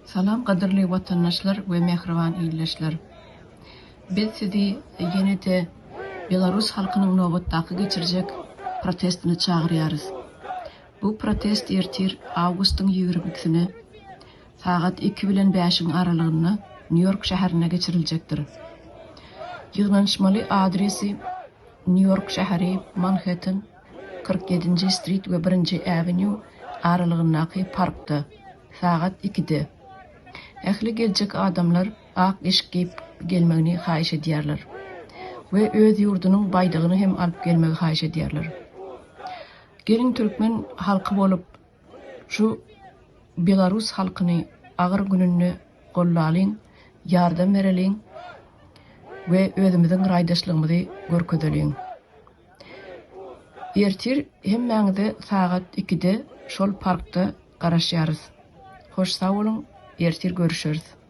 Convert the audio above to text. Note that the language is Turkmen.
Salam qadirli vatandaşlar ve mehriban iyleşler. Biz sizi yenete Belarus halkının nöbetdaki geçirecek protestini çağırıyarız. Bu protest ertir Ağustos'un 22'sine saat 2 bilen 5'in aralığında New York şehrine geçirilecektir. Yığınlaşmalı adresi New York şehri Manhattan 47. Street ve 1. Avenue aralığındaki parkta saat 2'de. Ähli gelecek adamlar ak iş giyip gelmegini haýyş edýärler we öz ýurdunyň baýdygyny hem alyp gelmegi haýyş edýärler. Gelin türkmen halky bolup şu Belarus halkyny agyr gününi gollalyň, ýardam bereliň we özümiziň raýdaşlygymyzy görkezeliň. Ertir hemmäňizi saat 2'de şol parkda garaşýarys. Hoş sag bolun, ertir görüşürüz.